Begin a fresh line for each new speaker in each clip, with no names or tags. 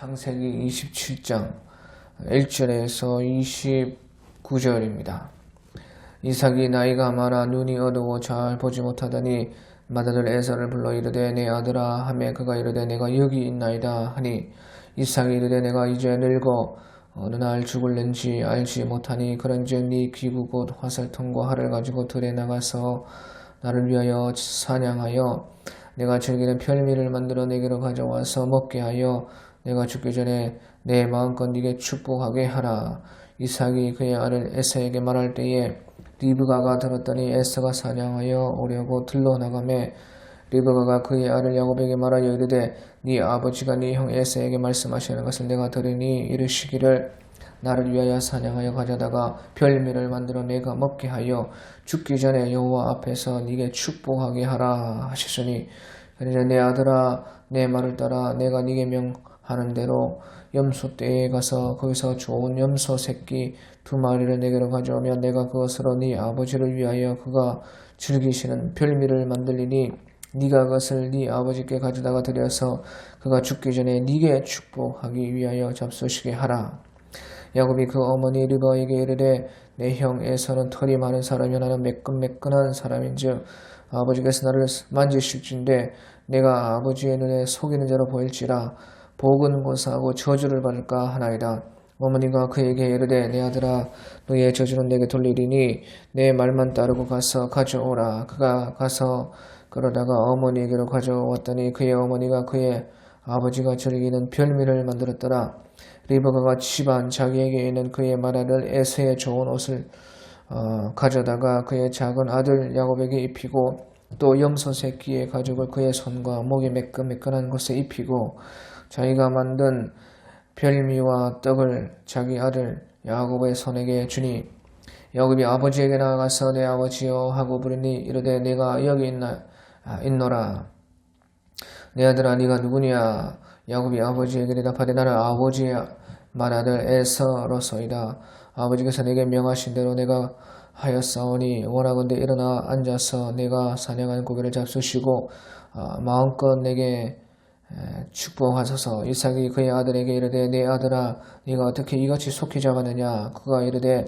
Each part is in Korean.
창세기 27장 1절에서 29절입니다. 이삭이 나이가 많아 눈이 어두워 잘 보지 못하더니 맏아들 에서를 불러 이르되 내 아들아 하매 그가 이르되 내가 여기 있나이다 하니 이삭이 이르되 내가 이제 늙어 어느 날 죽을는지 알지 못하니 그런즉 네 기구 곧 화살통과 활을 가지고 들에 나가서 나를 위하여 사냥하여 내가 즐기는 별미를 만들어 내게로 가져와서 먹게 하여 내가 죽기 전에 내 마음껏 네게 축복하게 하라. 이삭이 그의 아들 에서에게 말할 때에 리브가가 들었더니 에서가 사냥하여 오려고 들러나가매 리브가가 그의 아들 야곱에게 말하여 이르되 네 아버지가 네 형 에서에게 말씀하시는 것을 내가 들으니 이르시기를 나를 위하여 사냥하여 가져다가 별미를 만들어 내가 먹게 하여 죽기 전에 여호와 앞에서 네게 축복하게 하라 하셨으니 그러자 내 아들아 내 말을 따라 내가 네게 명하는 대로 염소떼에 가서 거기서 좋은 염소 새끼 2마리를 내게로 가져오면 내가 그것으로 네 아버지를 위하여 그가 즐기시는 별미를 만들리니 네가 그것을 네 아버지께 가져다가 드려서 그가 죽기 전에 네게 축복하기 위하여 잡수시게 하라. 야곱이 그 어머니 리브가에게 이르되 내 형 에서는 털이 많은 사람이 나는 매끈매끈한 사람인즉 아버지께서 나를 만지실진데 내가 아버지의 눈에 속이는 자로 보일지라 복은 고사하고 저주를 받을까 하나이다. 어머니가 그에게 이르되 내 아들아 너의 저주는 내게 돌리리니 내 말만 따르고 가서 가져오라. 그가 가서 그러다가 어머니에게로 가져왔더니 그의 어머니가 그의 아버지가 즐기는 별미를 만들었더라. 리브가가 집안 자기에게 있는 그의 맏아들 에서의 좋은 옷을 가져다가 그의 작은 아들 야곱에게 입히고 또 염소 새끼의 가죽을 그의 손과 목에 매끈매끈한 곳에 입히고 자기가 만든 별미와 떡을 자기 아들 야곱의 손에게 주니 야곱이 아버지에게 나아가서 내 아버지여 하고 부르니 이르되 내가 여기 있노라. 내 아들아 네가 누구냐? 야곱이 아버지에게 대답하되 나는 아버지의 맏아들 에서로소이다. 아버지께서 내게 명하신 대로 내가 하였사오니 원하건대 일어나 앉아서 내가 사냥한 고기를 잡수시고 마음껏 내게 축복하소서. 이삭이 그의 아들에게 이르되 내 아들아 네가 어떻게 이같이 속히 잡았느냐? 그가 이르되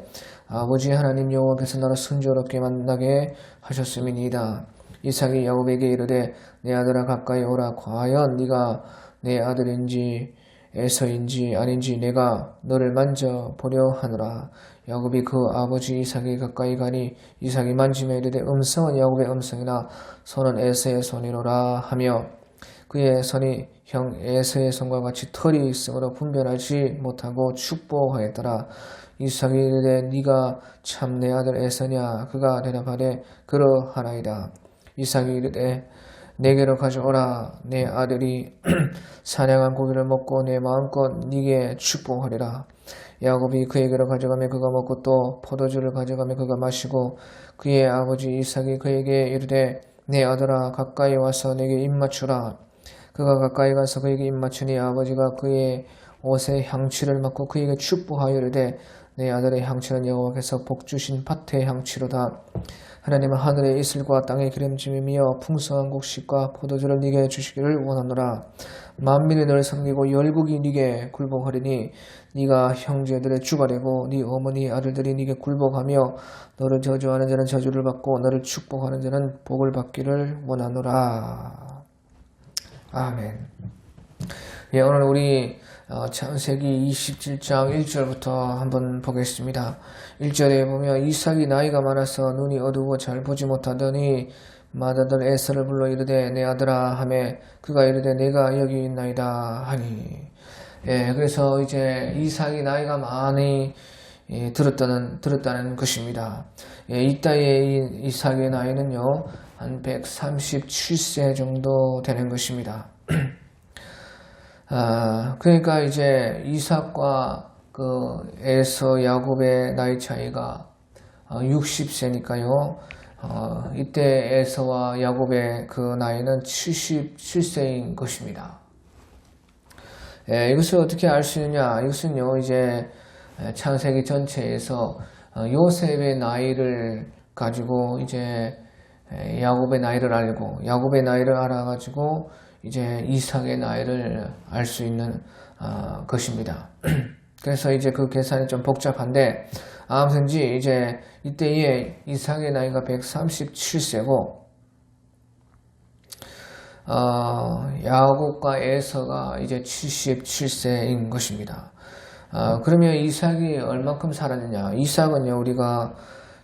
아버지 하나님 여호와께서 나를 순조롭게 만나게 하셨음이니이다. 이삭이 야곱에게 이르되 내 아들아 가까이 오라. 과연 네가 내 아들인지 에서인지 아닌지 내가 너를 만져보려 하노라. 야곱이 그 아버지 이삭이 가까이 가니 이삭이 만지며 이르되 음성은 야곱의 음성이나 손은 에서의 손이로라 하며 그의 손이 형 에서의 손과 같이 털이 있으므로 분별하지 못하고 축복하였더라. 이삭이 이르되 네가 참 내 아들 에서냐? 그가 대답하되 그러하나이다. 이삭이 이르되 내게로 가져오라. 내 아들이 사냥한 고기를 먹고 내 마음껏 네게 축복하리라. 야곱이 그에게로 가져가며 그가 먹고 또 포도주를 가져가며 그가 마시고 그의 아버지 이삭이 그에게 이르되 내 아들아 가까이 와서 내게 입맞추라. 그가 가까이 가서 그에게 입맞추니 아버지가 그의 옷에 향취를 맡고 그에게 축복하여 이르되 내 아들의 향취는 여호와께서 복주신 밭의 향취로다. 하나님은 하늘의 이슬과 땅의 기름짐이며 풍성한 곡식과 포도주를 네게 주시기를 원하노라. 만민이 너를 섬기고 열국이 네게 굴복하리니 네가 형제들의 주가 되고 네 어머니 아들들이 네게 굴복하며 너를 저주하는 자는 저주를 받고 너를 축복하는 자는 복을 받기를 원하노라. 아멘. 예, 오늘 우리 창세기 27장 1절부터 한번 보겠습니다. 1절에 보면 이삭이 나이가 많아서 눈이 어두워 잘 보지 못하더니 맏아들 에서를 불러 이르되 내 아들아 하매 그가 이르되 내가 여기 있나이다 하니. 예, 그래서 이제 이삭이 나이가 많이 들었다는 것입니다. 예, 이따의 이삭의 나이는요 한 137세 정도 되는 것입니다. 그러니까 이제 이삭과 그 에서 야곱의 나이 차이가 60세니까요. 이때 에서와 야곱의 그 나이는 77세인 것입니다. 예, 이것을 어떻게 알 수 있느냐? 이것은요, 이제 창세기 전체에서 요셉의 나이를 가지고 이제 야곱의 나이를 알고 야곱의 나이를 알아가지고 이제 이삭의 나이를 알 수 있는 것입니다. 그래서 이제 그 계산이 좀 복잡한데, 아무튼지 이제 이때에 이삭의 나이가 137세고, 야곱과 에서가 이제 77세인 것입니다. 그러면 이삭이 얼마큼 살았느냐? 이삭은요, 우리가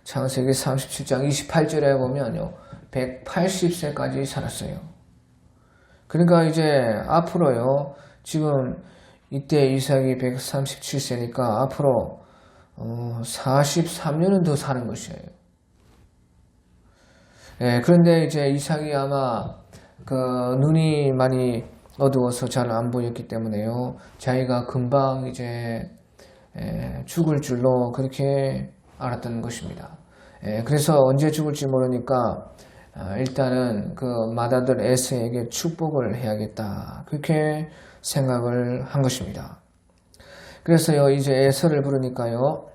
창세기 37장 28절에 보면요, 180세까지 살았어요. 그러니까 이제 앞으로요, 지금 이때 이삭이 137세니까 앞으로 43년은 더 사는 것이에요. 예, 그런데 이제 이삭이 아마 그 눈이 많이 어두워서 잘 안 보였기 때문에요, 자기가 금방 이제 죽을 줄로 그렇게 알았던 것입니다. 그래서 언제 죽을지 모르니까 일단은 그 맏아들 에서에게 축복을 해야겠다, 그렇게 생각을 한 것입니다. 그래서요, 이제 에서를 부르니까요,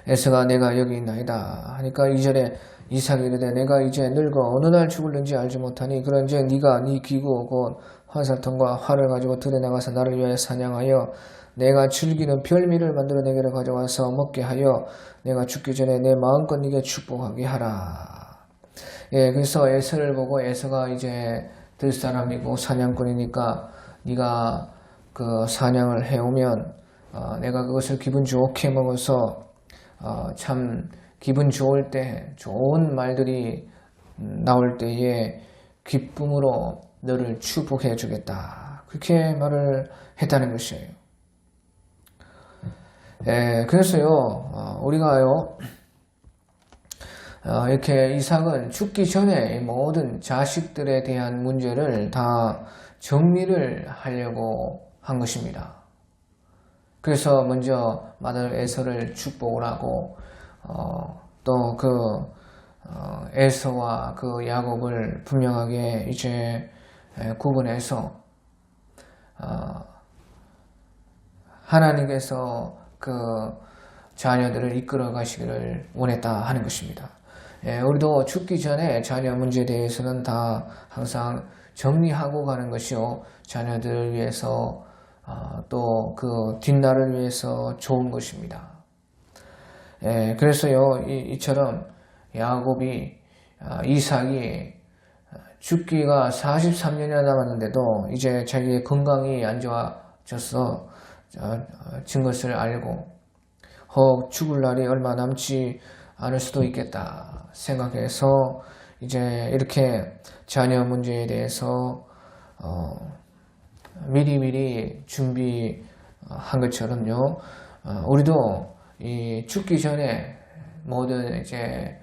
에서가 내가 여기 있나이다 하니까 2절에 이삭이 이르되 내가 이제 늙어 어느 날 죽을는지 알지 못하니 그런즉 네가 네 기구 곧 화살통과 활을 가지고 들에 나가서 나를 위하여 사냥하여 내가 즐기는 별미를 만들어 내게로 가져와서 먹게 하여 내가 죽기 전에 내 마음껏 네게 축복하게 하라. 예, 그래서 에서를 보고 에서가 이제 들사람이고 사냥꾼이니까 네가 그 사냥을 해오면 내가 그것을 기분 좋게 먹어서 참 기분 좋을 때 좋은 말들이 나올 때에 기쁨으로 너를 축복해 주겠다, 그렇게 말을 했다는 것이에요. 그래서요, 우리가요, 이렇게 이삭은 죽기 전에 모든 자식들에 대한 문제를 다 정리를 하려고 한 것입니다. 그래서 먼저 맏아들 에서를 축복을 하고 또 그 에서와 그 야곱을 분명하게 이제 구분해서 하나님께서 그 자녀들을 이끌어 가시기를 원했다 하는 것입니다. 우리도 죽기 전에 자녀 문제에 대해서는 다 항상 정리하고 가는 것이요, 자녀들을 위해서 또 그 뒷날을 위해서 좋은 것입니다. 그래서요, 이처럼 야곱이 이삭이 죽기가 43년이나 남았는데도 이제 자기의 건강이 안 좋아져서 진 것을 알고 혹 죽을 날이 얼마 남지 않을 수도 있겠다 생각해서 이제 이렇게 자녀 문제에 대해서 미리미리 준비한 것처럼요, 우리도 이 죽기 전에 모든 이제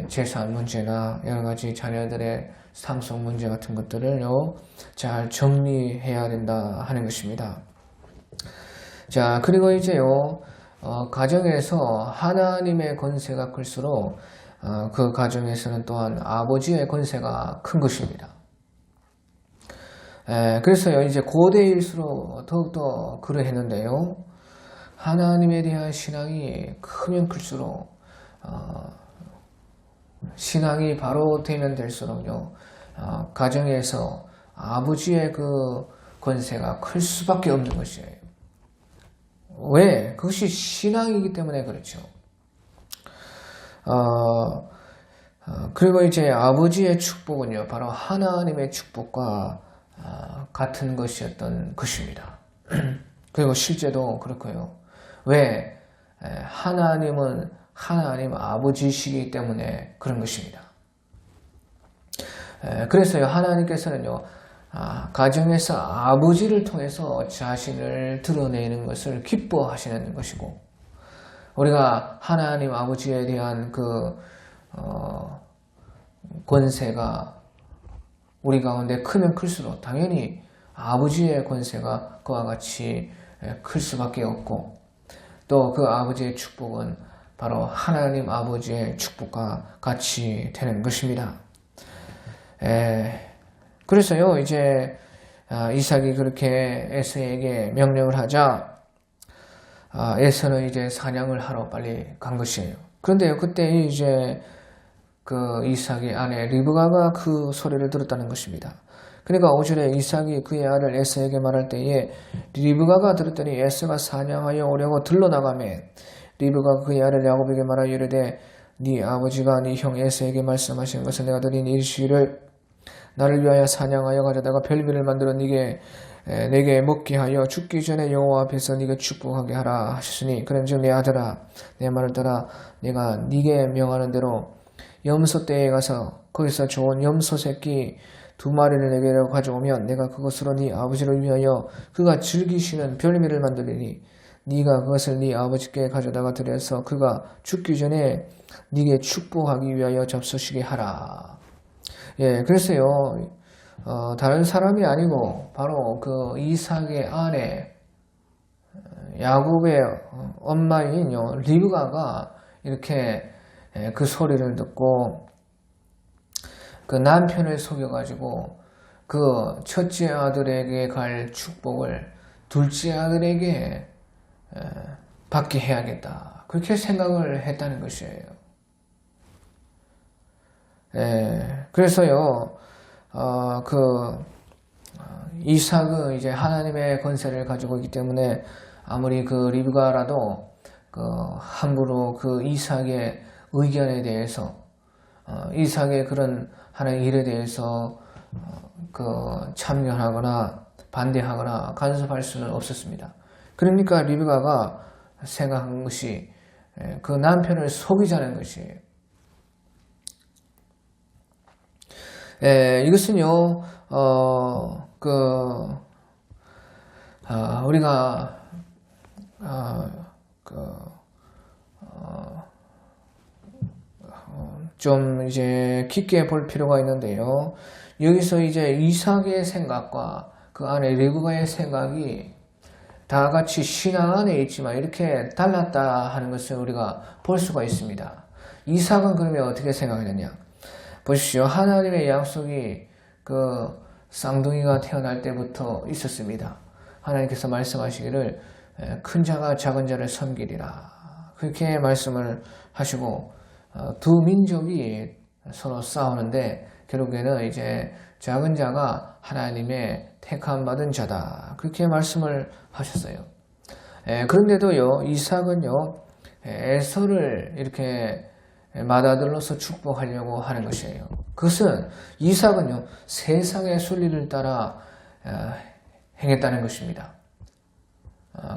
재산 문제나 여러 가지 자녀들의 삶 속 문제 같은 것들을요, 잘 정리해야 된다 하는 것입니다. 자, 그리고 이제요, 가정에서 하나님의 권세가 클수록 그 가정에서는 또한 아버지의 권세가 큰 것입니다. 그래서요, 이제 고대일수록 더욱더 그러했는데요, 하나님에 대한 신앙이 크면 클수록 신앙이 바로 되면 될수록요, 가정에서 아버지의 그 권세가 클 수밖에 없는 것이에요. 왜? 그것이 신앙이기 때문에 그렇죠. 그리고 이제 아버지의 축복은요, 바로 하나님의 축복과 같은 것이었던 것입니다. 그리고 실제도 그렇고요. 왜? 하나님은 하나님 아버지시기 때문에 그런 것입니다. 그래서요, 하나님께서는요, 가정에서 아버지를 통해서 자신을 드러내는 것을 기뻐하시는 것이고, 우리가 하나님 아버지에 대한 그 권세가 우리 가운데 크면 클수록 당연히 아버지의 권세가 그와 같이 클 수밖에 없고, 또 그 아버지의 축복은 바로 하나님 아버지의 축복과 같이 되는 것입니다. 그래서요, 이제 이삭이 그렇게 에서에게 명령을 하자 에서는 이제 사냥을 하러 빨리 간 것이에요. 그런데요, 그때 이제 그 이삭의 아내 리브가가 그 소리를 들었다는 것입니다. 그러니까 5절에 이삭이 그의 아들 에서에게 말할 때에 리브가가 들었더니 에서가 사냥하여 오려고 들러나가매 리브가가 그의 아들 야곱에게 말하여 이르되 네 아버지가 네 형 에서에게 말씀하신 것을 내가 들으니 일시를 나를 위하여 사냥하여 가져다가 별비를 만들어 내게 먹게 하여 죽기 전에 여호와 앞에서 네게 축복하게 하라 하셨으니 그런즉 내 아들아 내 말을 따라 내가 네게 명하는 대로 염소 떼에 가서 거기서 좋은 염소 새끼 2마리를 내게 가져오면 내가 그것으로 네 아버지를 위하여 그가 즐기시는 별미를 만들리니 네가 그것을 네 아버지께 가져다가 드려서 그가 죽기 전에 네게 축복하기 위하여 잡수시게 하라. 예, 그래서요, 다른 사람이 아니고 바로 그 이삭의 아내 야곱의 엄마인 리브가가 이렇게 그 소리를 듣고 그 남편을 속여가지고 그 첫째 아들에게 갈 축복을 둘째 아들에게 받게 해야겠다. 그렇게 생각을 했다는 것이에요. 그래서요, 이삭은 이제 하나님의 권세를 가지고 있기 때문에 아무리 그 리브가라도 함부로 그 이삭의 의견에 대해서 이삭의 그런 하나의 일에 대해서 참여하거나 반대하거나 간섭할 수는 없었습니다. 그러니까 리브가가 생각한 것이 그 남편을 속이자는 것이에요. 이것은요, 우리가 좀 이제 깊게 볼 필요가 있는데요. 여기서 이제 이삭의 생각과 그 안에 리브가의 생각이 다 같이 신앙 안에 있지만 이렇게 달랐다 하는 것을 우리가 볼 수가 있습니다. 이삭은 그러면 어떻게 생각했느냐? 보십시오. 하나님의 약속이 그 쌍둥이가 태어날 때부터 있었습니다. 하나님께서 말씀하시기를 큰 자가 작은 자를 섬기리라. 그렇게 말씀을 하시고 두 민족이 서로 싸우는데 결국에는 이제 작은 자가 하나님의 택함 받은 자다. 그렇게 말씀을 하셨어요. 그런데도요, 이삭은요, 에서를 이렇게 맏아들로서 축복하려고 하는 것이에요. 그것은 이삭은요, 세상의 순리를 따라 행했다는 것입니다.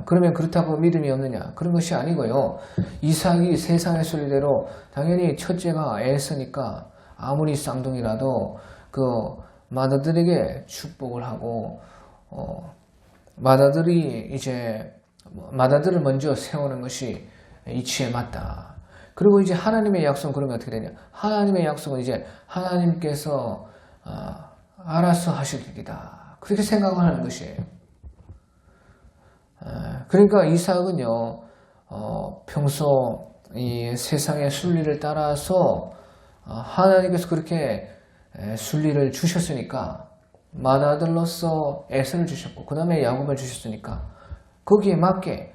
그러면 그렇다고 믿음이 없느냐? 그런 것이 아니고요. 이삭이 세상의 순리대로 당연히 첫째가 에서니까 아무리 쌍둥이라도 그 맏아들에게 축복을 하고 맏아들을 먼저 세우는 것이 이치에 맞다. 그리고 이제 하나님의 약속은 그러면 어떻게 되냐? 하나님의 약속은 이제 하나님께서 알아서 하실 일이다. 그렇게 생각을 하는 것이에요. 그러니까 이삭은요, 평소 이 세상의 순리를 따라서 하나님께서 그렇게 순리를 주셨으니까 맏아들로서 에서를 주셨고 그 다음에 야곱을 주셨으니까 거기에 맞게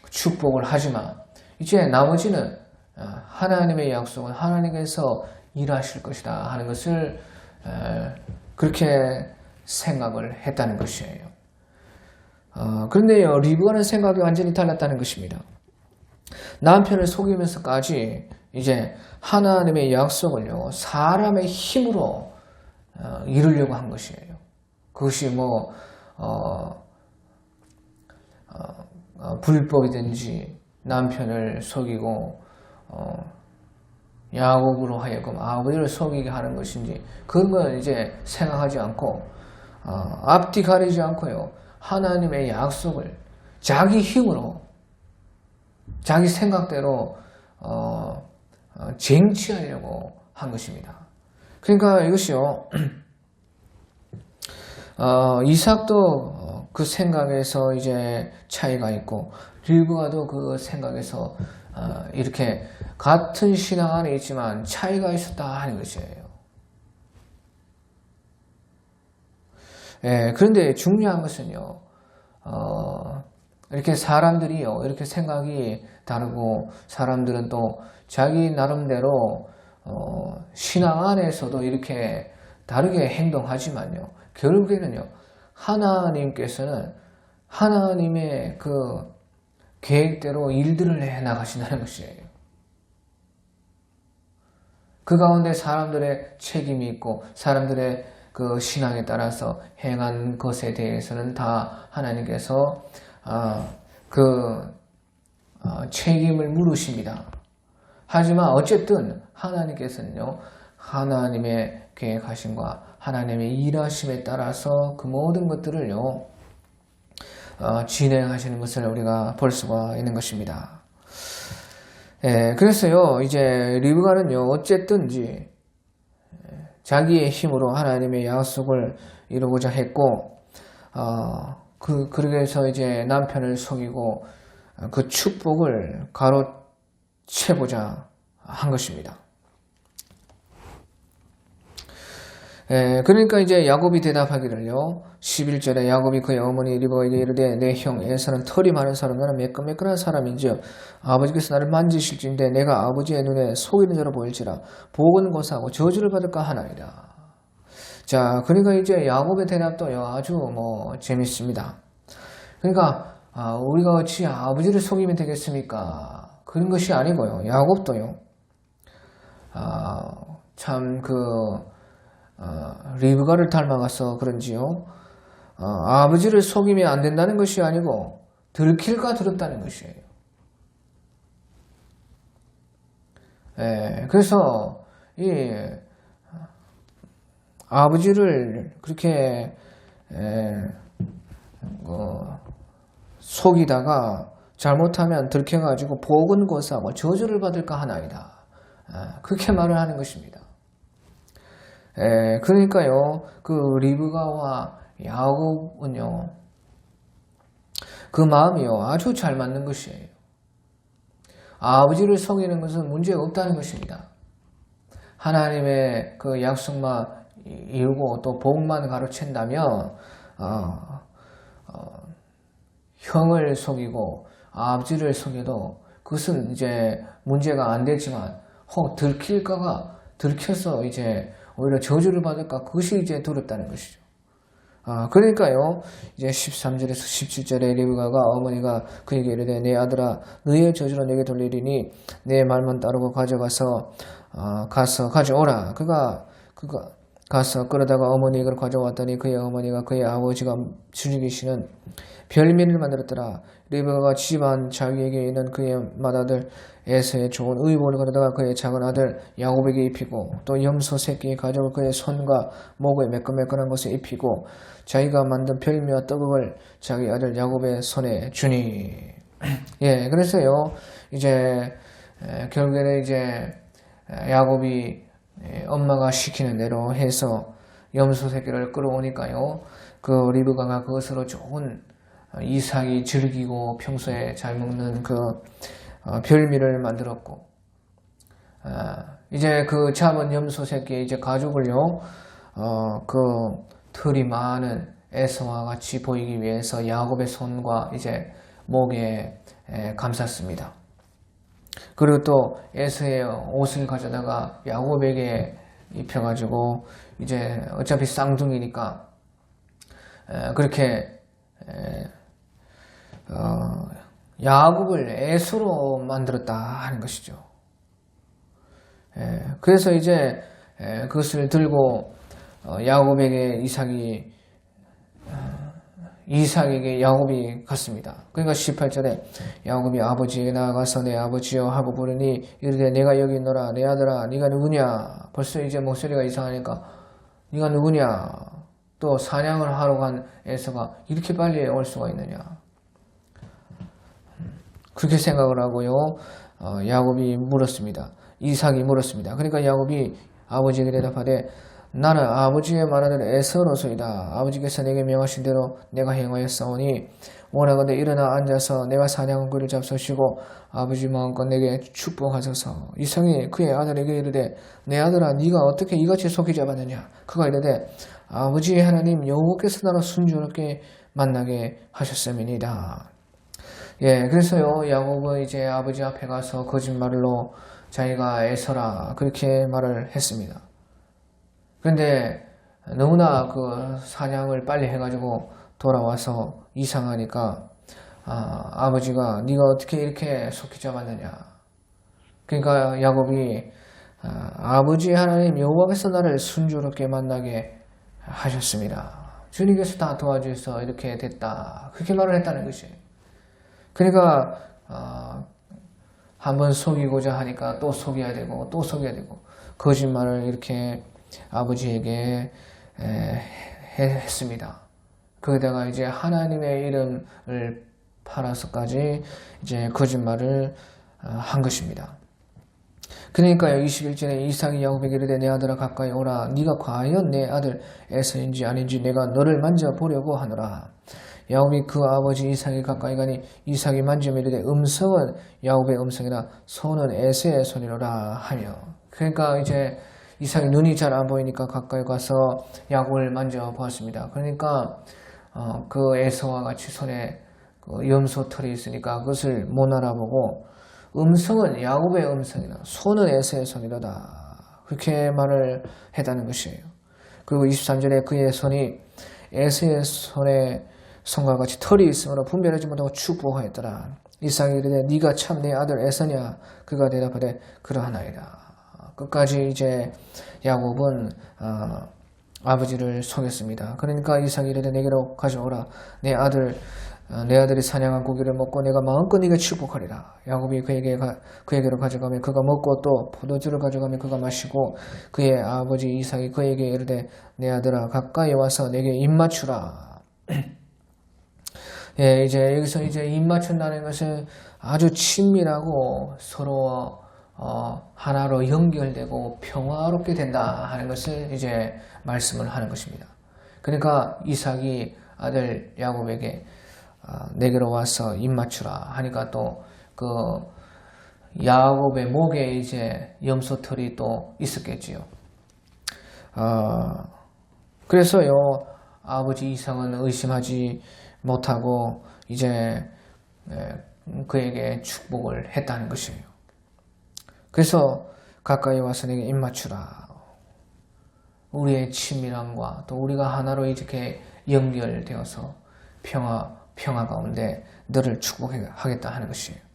축복을 하지만 이제 나머지는 하나님의 약속은 하나님께서 일하실 것이다 하는 것을 그렇게 생각을 했다는 것이에요. 그런데요, 리브가는 생각이 완전히 달랐다는 것입니다. 남편을 속이면서까지 이제 하나님의 약속을요, 사람의 힘으로 이루려고 한 것이에요. 그것이 불법이든지 남편을 속이고 야곱으로 하여금 아버지를 속이게 하는 것인지 그런 건 이제 생각하지 않고 앞뒤 가리지 않고요, 하나님의 약속을 자기 힘으로 자기 생각대로 쟁취하려고 한 것입니다. 그러니까 이것이요, 이삭도 그 생각에서 이제 차이가 있고 리브가도 그 생각에서 이렇게 같은 신앙 안에 있지만 차이가 있었다 하는 것이에요. 그런데 중요한 것은요, 이렇게 사람들이요, 이렇게 생각이 다르고 사람들은 또 자기 나름대로 신앙 안에서도 이렇게 다르게 행동하지만요. 결국에는요. 하나님께서는 하나님의 그 계획대로 일들을 해나가신다는 것이에요. 그 가운데 사람들의 책임이 있고 사람들의 그 신앙에 따라서 행한 것에 대해서는 다 하나님께서 책임을 물으십니다. 하지만 어쨌든 하나님께서는요. 하나님의 계획하심과 하나님의 일하심에 따라서 그 모든 것들을요. 진행하시는 것을 우리가 볼 수가 있는 것입니다. 그래서요. 이제 리브가는요. 어쨌든지 자기의 힘으로 하나님의 약속을 이루고자 했고 그러기 위해서 이제 남편을 속이고 그 축복을 가로채고자 한 것입니다. 그러니까 이제 야곱이 대답하기를요. 11절에 야곱이 그의 어머니 리브가에게 이르되 내 형 에사는 털이 많은 사람 나는 매끈매끈한 사람인즉 아버지께서 나를 만지실진데 내가 아버지의 눈에 속이는 자로 보일지라 보건고사하고 저주를 받을까 하나이다. 자, 그러니까 이제 야곱의 대답도요 아주 재밌습니다. 그러니까 우리가 어찌 아버지를 속이면 되겠습니까? 그런 것이 아니고요. 야곱도요. 참 리브가를 닮아가서 그런지요. 아버지를 속이면 안 된다는 것이 아니고 들킬까 두렵다는 것이에요. 그래서 이 아버지를 그렇게 속이다가 잘못하면 들켜가지고 보건고사하고 저주를 받을까 하나이다. 그렇게 말을 하는 것입니다. 그러니까요, 그 리브가와 야곱은요, 그 마음이요, 아주 잘 맞는 것이에요. 아버지를 속이는 것은 문제가 없다는 것입니다. 하나님의 그 약속만 이루고 또 복만 가로챈다면, 형을 속이고 아버지를 속여도 그것은 이제 문제가 안 되지만, 혹 들켜서 이제 오히려 저주를 받을까? 그것이 이제 두렵다는 것이죠. 그러니까요, 이제 13절에서 17절에 리브가가 어머니가 그에게 이르되 내 아들아, 너의 저주로 내게 돌리리니 내 말만 따르고 가져가서 가서 가져오라. 그가 가서 끌어다가 어머니가 가져왔더니 그의 어머니가 그의 아버지가 즐기시는 별미를 만들었더라. 리브가가 집안 자기에게 있는 그의 맏아들 에서의 좋은 의복을 가져다가 그의 작은 아들 야곱에게 입히고 또 염소 새끼 가져올 그의 손과 목에 매끈매끈한 것을 입히고 자기가 만든 별미와 떡을 자기 아들 야곱의 손에 주니. 그래서요 이제 결국에는 이제 야곱이 엄마가 시키는 대로 해서 염소 새끼를 끌어오니까요 그 리브가가 그것으로 좋은 이삭이 즐기고 평소에 잘 먹는 그 별미를 만들었고, 이제 그 잡은 염소 새끼의 이제 가죽을요, 그 털이 많은 에서와 같이 보이기 위해서 야곱의 손과 이제 목에 감쌌습니다. 그리고 또 에서의 옷을 가져다가 야곱에게 입혀가지고 이제 어차피 쌍둥이니까 그렇게 야곱을 에서로 만들었다 하는 것이죠. 그래서 이제 그것을 들고 야곱에게 이삭에게 야곱이 갔습니다. 그러니까 18절에 야곱이 아버지에게 나아가서 내 아버지여 하고 부르니 이르되 내가 여기 있노라. 내 아들아 네가 누구냐. 벌써 이제 목소리가 이상하니까 네가 누구냐. 또 사냥을 하러 간 에서가 이렇게 빨리 올 수가 있느냐. 그렇게 생각을 하고요. 야곱이 물었습니다. 이삭이 물었습니다. 그러니까 야곱이 아버지에게 대답하되 나는 아버지의 맏아들 에서로소이다. 아버지께서 내게 명하신 대로 내가 행하였사오니 원하건대 일어나 앉아서 내가 사냥한 그를 잡수시고 아버지 마음껏 내게 축복하소서. 이삭이 그의 아들에게 이르되 내 아들아 네가 어떻게 이같이 속히 잡았느냐. 그가 이르되 아버지의 하나님 여호와께서 나를 순조롭게 만나게 하셨음이니이다. 그래서요 야곱은 이제 아버지 앞에 가서 거짓말로 자기가 에서라 그렇게 말을 했습니다. 그런데 너무나 그 사냥을 빨리 해가지고 돌아와서 이상하니까 아버지가 네가 어떻게 이렇게 속히 잡았느냐. 그러니까 야곱이 아버지 하나님 여호와께서 나를 순조롭게 만나게 하셨습니다. 주님께서 다 도와주셔서 이렇게 됐다. 그렇게 말을 했다는 것이에요. 그러니까 한번 속이고자 하니까 또 속여야 되고 또 속여야 되고 거짓말을 이렇게 아버지에게 했습니다. 거기다가 이제 하나님의 이름을 팔아서까지 이제 거짓말을 한 것입니다. 그러니까요, 21절에 이삭이 야곱에게 이르되 내 아들아 가까이 오라. 네가 과연 내 아들 에서인지 아닌지 내가 너를 만져보려고 하노라. 야곱이 그 아버지 이삭이 가까이 가니 이삭이 만지며 이르되 음성은 야곱의 음성이라 손은 에서의 손이로라 하며. 그러니까 이제 이삭이 눈이 잘 안 보이니까 가까이 가서 야곱을 만져보았습니다. 그러니까 그 에서와 같이 손에 그 염소 털이 있으니까 그것을 못 알아보고 음성은 야곱의 음성이다. 손은 에서의 손이다. 그렇게 말을 했다는 것이에요. 그리고 23절에 그의 손이 에서의 손에 손과 같이 털이 있으므로 분별하지 못하고 축복하였더라. 이삭이 이르되 네가 참 내 아들 에서냐? 그가 대답하되 그러하나이다. 끝까지 이제 야곱은 아버지를 속였습니다. 그러니까 이삭이 이르되 내게로 가져오라. 내 아들이 사냥한 고기를 먹고 내가 마음껏 네게 축복하리라. 야곱이 그에게로 가져가며 그가 먹고 또 포도주를 가져가며 그가 마시고 그의 아버지 이삭이 그에게 이르되 내 아들아 가까이 와서 내게 입 맞추라. 예, 이제 여기서 이제 입 맞춘다는 것은 아주 친밀하고 서로 하나로 연결되고 평화롭게 된다 하는 것을 이제 말씀을 하는 것입니다. 그러니까 이삭이 아들 야곱에게 내게로 와서 입 맞추라 하니까 또 그 야곱의 목에 이제 염소털이 또 있었겠지요. 그래서요 아버지 이삭은 의심하지 못하고 이제 그에게 축복을 했다는 것이에요. 그래서 가까이 와서 내게 입 맞추라. 우리의 친밀함과 또 우리가 하나로 이렇게 연결되어서 평화 가운데 너를 축복하겠다 하는 것이에요.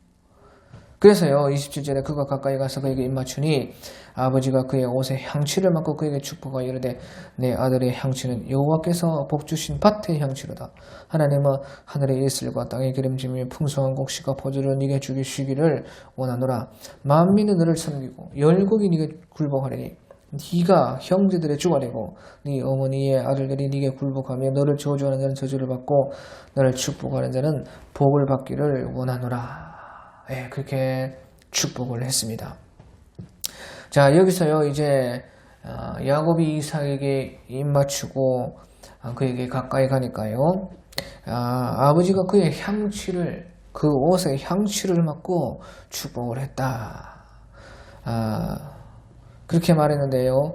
그래서요 27절에 그가 가까이 가서 그에게 입 맞추니 아버지가 그의 옷에 향취를 맡고 그에게 축복하여 이르되 내 아들의 향취는 여호와께서 복주신 밭의 향취로다. 하나님은 하늘의 이슬과 땅의 기름짐이 풍성한 곡식과 포도를 네게 주시기를 원하노라. 만민은 너를 섬기고 열국이 네게 굴복하리니 네가 형제들의 주가 되고 네 어머니의 아들들이 네게 굴복하며 너를 저주하는 자는 저주를 받고 너를 축복하는 자는 복을 받기를 원하노라. 예, 그렇게 축복을 했습니다. 자, 여기서요 이제 야곱이 이삭에게 입 맞추고 그에게 가까이 가니까요 아버지가 그의 향취를 그 옷에 향취를 맡고 축복을 했다. 그렇게 말했는데요.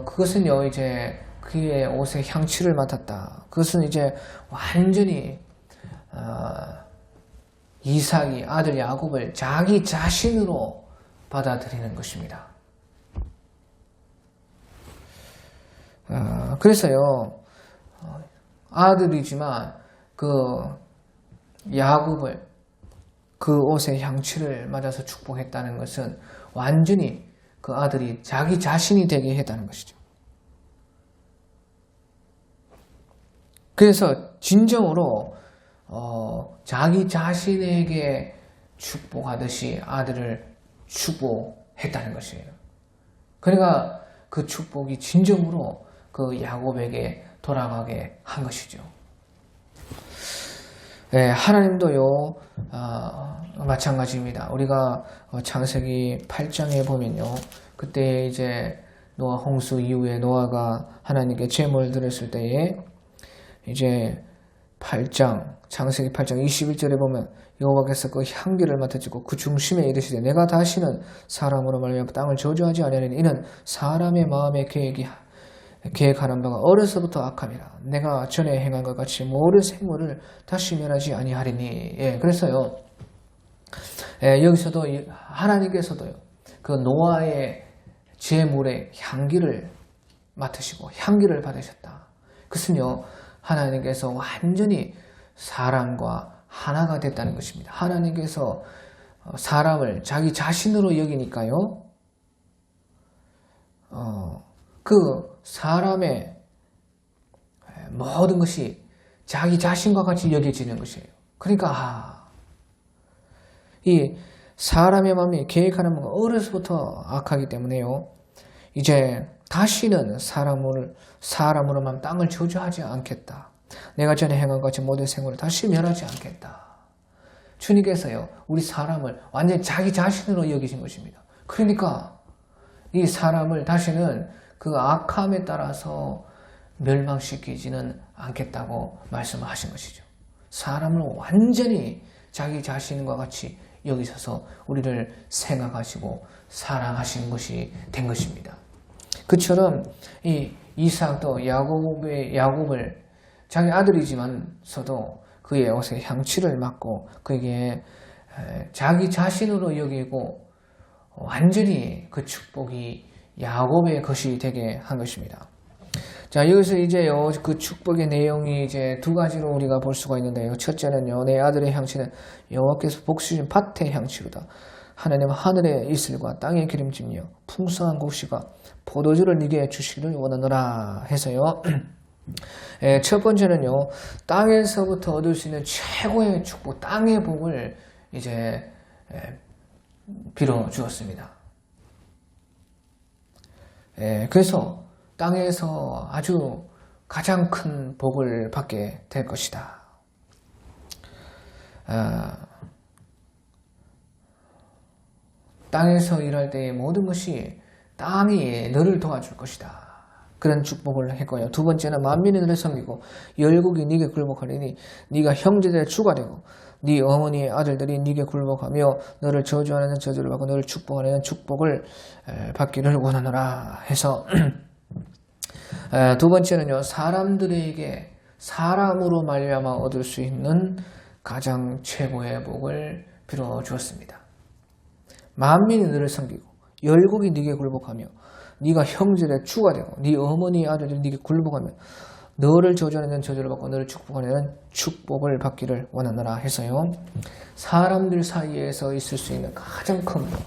그것은요 이제 그의 옷에 향취를 맡았다. 그것은 이제 완전히 이삭이 아들 야곱을 자기 자신으로 받아들이는 것입니다. 그래서요 아들이지만 그 야곱을 그 옷에 향취를 맞아서 축복했다는 것은 완전히 그 아들이 자기 자신이 되게 했다는 것이죠. 그래서 진정으로 자기 자신에게 축복하듯이 아들을 축복했다는 것이에요. 그러니까 그 축복이 진정으로 그 야곱에게 돌아가게 한 것이죠. 네, 하나님도요 마찬가지입니다. 우리가 창세기 8장에 보면요 그때 이제 노아 홍수 이후에 노아가 하나님께 제물을 드렸을 때에 이제 창세기 8장 21절에 보면 여호와께서 그 향기를 맡으시고 그 중심에 이르시되 내가 다시는 사람으로 말미암아 땅을 저주하지 아니하리니 이는 사람의 마음에 계획하는 바가 어려서부터 악함이라. 내가 전에 행한 것 같이 모든 생물을 다시 멸하지 아니하리니. 예, 그래서요 여기서도 하나님께서도요 그 노아의 제물의 향기를 맡으시고 향기를 받으셨다. 그것은요, 하나님께서 완전히 사람과 하나가 됐다는 것입니다. 하나님께서 사람을 자기 자신으로 여기니까요, 그 사람의 모든 것이 자기 자신과 같이 여겨지는 것이에요. 그러니까 이 사람의 마음이 계획하는 뭔가 어려서부터 악하기 때문에요, 이제 다시는 사람으로만 땅을 저주하지 않겠다. 내가 전에 행한 같이 모든 생물을 다시 멸하지 않겠다. 주님께서요, 우리 사람을 완전히 자기 자신으로 여기신 것입니다. 그러니까 이 사람을 다시는 그 악함에 따라서 멸망시키지는 않겠다고 말씀하신 것이죠. 사람을 완전히 자기 자신과 같이 여기셔서 우리를 생각하시고 사랑하시는 것이 된 것입니다. 그처럼 이 이삭도 야곱을 자기 아들이지만서도 그의 옷에 향취를 맡고 그에게 자기 자신으로 여기고 완전히 그 축복이 야곱의 것이 되게 한 것입니다. 자, 여기서 이제요, 그 축복의 내용이 이제 두 가지로 우리가 볼 수가 있는데요. 첫째는요, 내 아들의 향취는 여호와께서 복주신 밭의 향취로다. 하나님은 하늘의 이슬과 땅의 기름짐이요 풍성한 곡식과 포도주를 네게 주시기를 원하노라 해서요. 첫 번째는요, 땅에서부터 얻을 수 있는 최고의 축복, 땅의 복을 이제 빌어 주었습니다. 그래서 땅에서 아주 가장 큰 복을 받게 될 것이다. 땅에서 일할 때의 모든 것이 땅이 너를 도와줄 것이다. 그런 축복을 했고요. 두 번째는 만민이 너를 섬기고 열국이 네게 굴복하리니 네가 형제들의 주가 되고 네 어머니의 아들들이 네게 굴복하며 너를 저주하는 저주를 받고 너를 축복하는 축복을 받기를 원하노라 해서 두 번째는요, 사람들에게 사람으로 말미암아 얻을 수 있는 가장 최고의 복을 빌어 주었습니다. 만민이 너를 섬기고 열국이 네게 굴복하며 네가 형제들의 주가 되고 네 어머니의 아들들이 네게 굴복하며 너를 저주하는 저주를 받고 너를 축복하는 축복을 받기를 원하노라 해서요, 사람들 사이에서 있을 수 있는 가장 큰 복,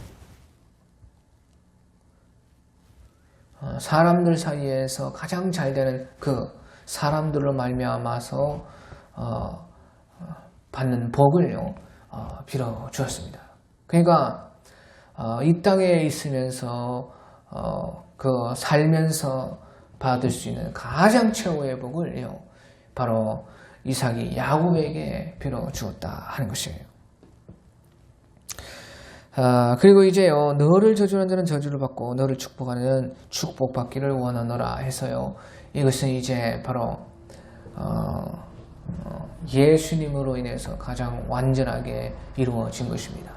사람들 사이에서 가장 잘 되는 그 사람들로 말미암아서 받는 복을요, 빌어 주었습니다. 그러니까 이 땅에 있으면서 그 살면서 받을 수 있는 가장 최고의 복을요, 바로 이삭이 야곱에게 빌어 주었다 하는 것이에요. 그리고 이제요, 너를 저주하는 자는 저주를 받고 너를 축복하는 축복받기를 원하노라 해서요, 이것은 이제 바로 예수님으로 인해서 가장 완전하게 이루어진 것입니다.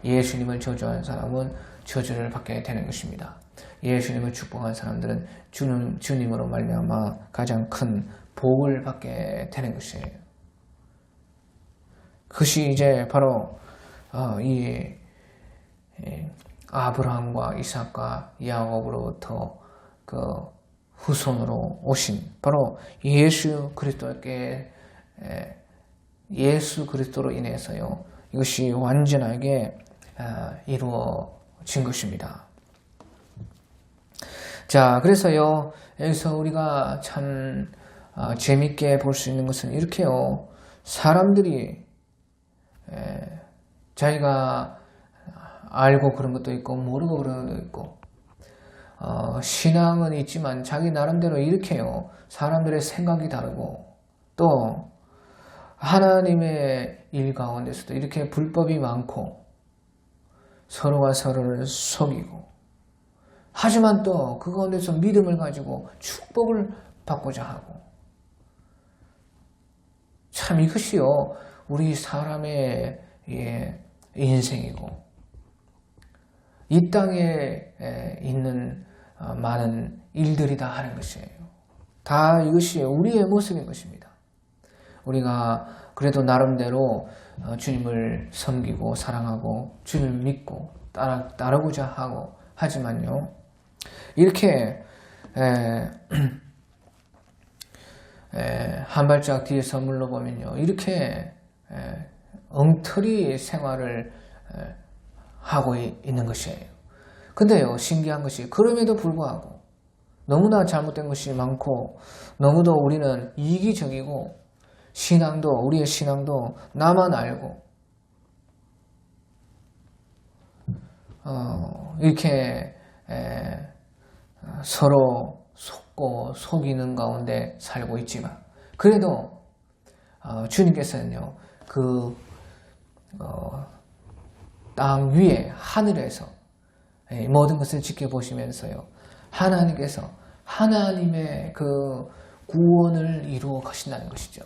예수님을 저주하는 사람은 저주를 받게 되는 것입니다. 예수님을 축복한 사람들은 주님으로 말미암아 가장 큰 복을 받게 되는 것이에요. 그것이 이제 바로 이 아브라함과 이삭과 야곱으로부터 그 후손으로 오신 바로 예수 그리스도로 인해서요, 이것이 완전하게 이루어진 것입니다. 자, 그래서요, 여기서 우리가 참 재밌게 볼 수 있는 것은 이렇게요, 사람들이 자기가 알고 그런 것도 있고 모르고 그런 것도 있고 신앙은 있지만 자기 나름대로 이렇게요, 사람들의 생각이 다르고 또 하나님의 일 가운데서도 이렇게 불법이 많고 서로가 서로를 속이고, 하지만 또 그 가운데서 믿음을 가지고 축복을 받고자 하고, 참 이것이요, 우리 사람의 인생이고 이 땅에 있는 많은 일들이다 하는 것이에요. 다 이것이 우리의 모습인 것입니다. 우리가 그래도 나름대로 주님을 섬기고 사랑하고 주님을 믿고 따르고자 하고 하지만요, 이렇게 한 발짝 뒤에서 물러보면요, 이렇게 엉터리 생활을 하고 있는 것이에요. 근데요, 신기한 것이 그럼에도 불구하고 너무나 잘못된 것이 많고 너무도 우리는 이기적이고 우리의 신앙도 나만 알고 이렇게 서로 속고 속이는 가운데 살고 있지만 그래도 주님께서는요, 땅 위에 하늘에서 모든 것을 지켜보시면서요, 하나님께서 하나님의 그 구원을 이루어 가신다는 것이죠.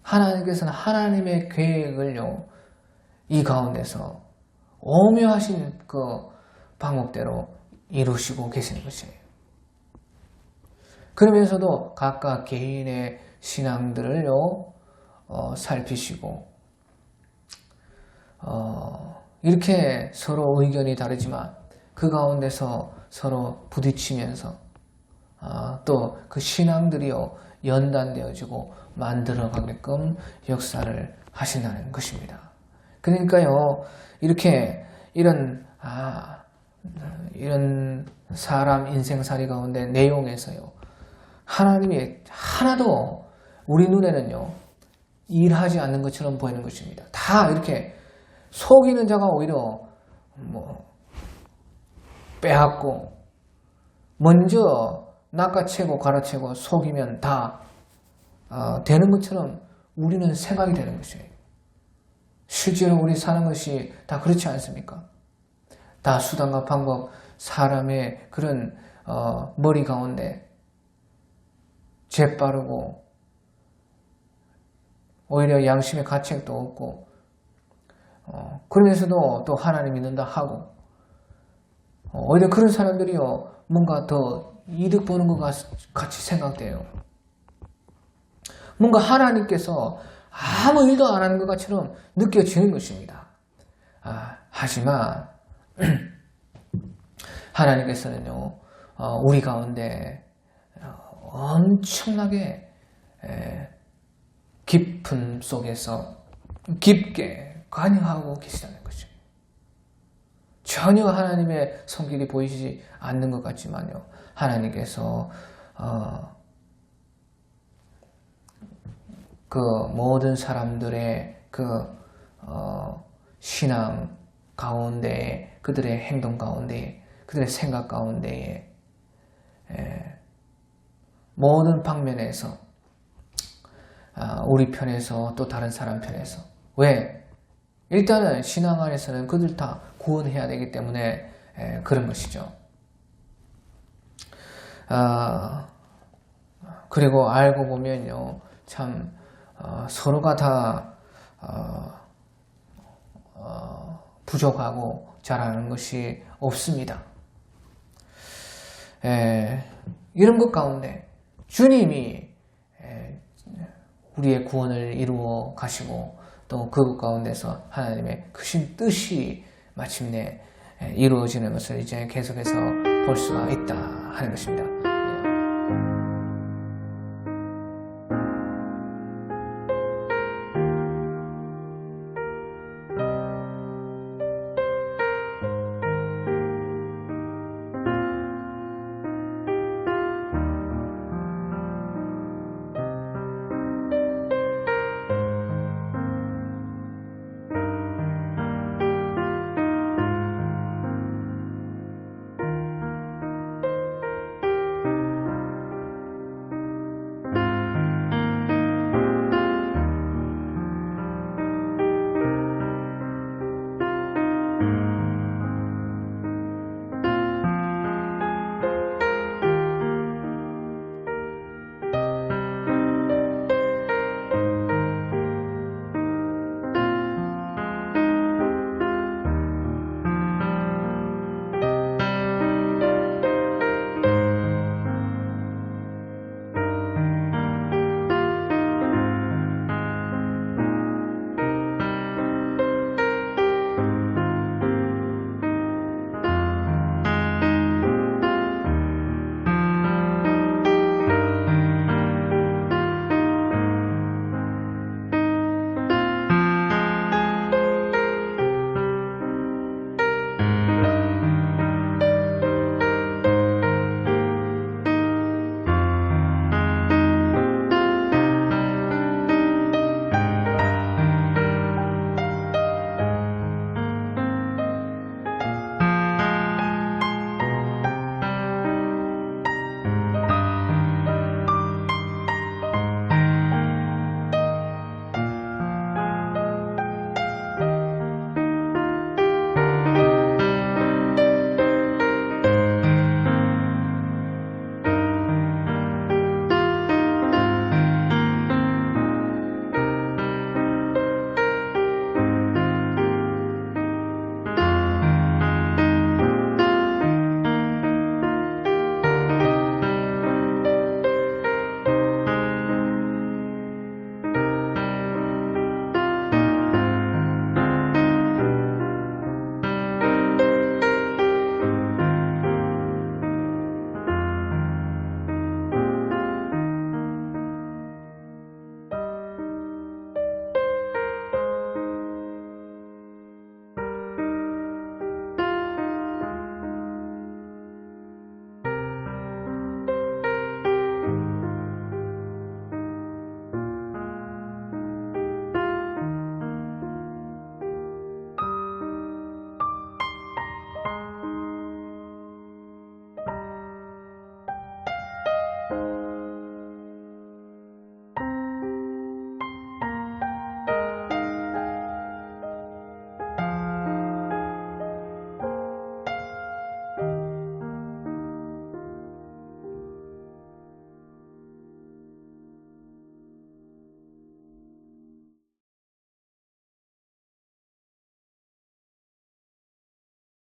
하나님께서는 하나님의 계획을요, 이 가운데서 오묘하신 그 방법대로 이루시고 계시는 것이에요. 그러면서도 각각 개인의 신앙들을요, 살피시고 이렇게 서로 의견이 다르지만 그 가운데서 서로 부딪히면서 또 그 신앙들이요, 연단되어지고 만들어가게끔 역사를 하신다는 것입니다. 그러니까요, 이런 사람 인생살이 가운데 내용에서요, 하나님이 하나도 우리 눈에는요, 일하지 않는 것처럼 보이는 것입니다. 다 이렇게 속이는 자가 오히려 빼앗고 먼저 낚아채고 갈아채고 속이면 다 되는 것처럼 우리는 생각이 되는 것이에요. 실제로 우리 사는 것이 다 그렇지 않습니까? 다 수단과 방법, 사람의 그런 머리 가운데 재빠르고 오히려 양심의 가책도 없고 그러면서도 또 하나님 믿는다 하고 오히려 그런 사람들이요, 뭔가 더 이득 보는 것 같이 생각돼요. 뭔가 하나님께서 아무 일도 안 하는 것 같처럼 느껴지는 것입니다. 하지만 하나님께서는요, 우리 가운데 엄청나게 깊은 속에서 깊게 관여하고 계시다는 거죠. 전혀 하나님의 손길이 보이지 않는 것 같지만요, 하나님께서 그 모든 사람들의 신앙 가운데, 그들의 행동 가운데, 그들의 생각 가운데에 모든 방면에서 우리 편에서 또 다른 사람 편에서, 왜? 일단은 신앙 안에서는 그들 다 구원해야 되기 때문에 그런 것이죠. 그리고 알고 보면요, 참 서로가 다 부족하고 잘하는 것이 없습니다. 이런 것 가운데 주님이 우리의 구원을 이루어 가시고 또 그것 가운데서 하나님의 크신 뜻이 마침내 이루어지는 것을 이제 계속해서 볼 수가 있다 하는 것입니다.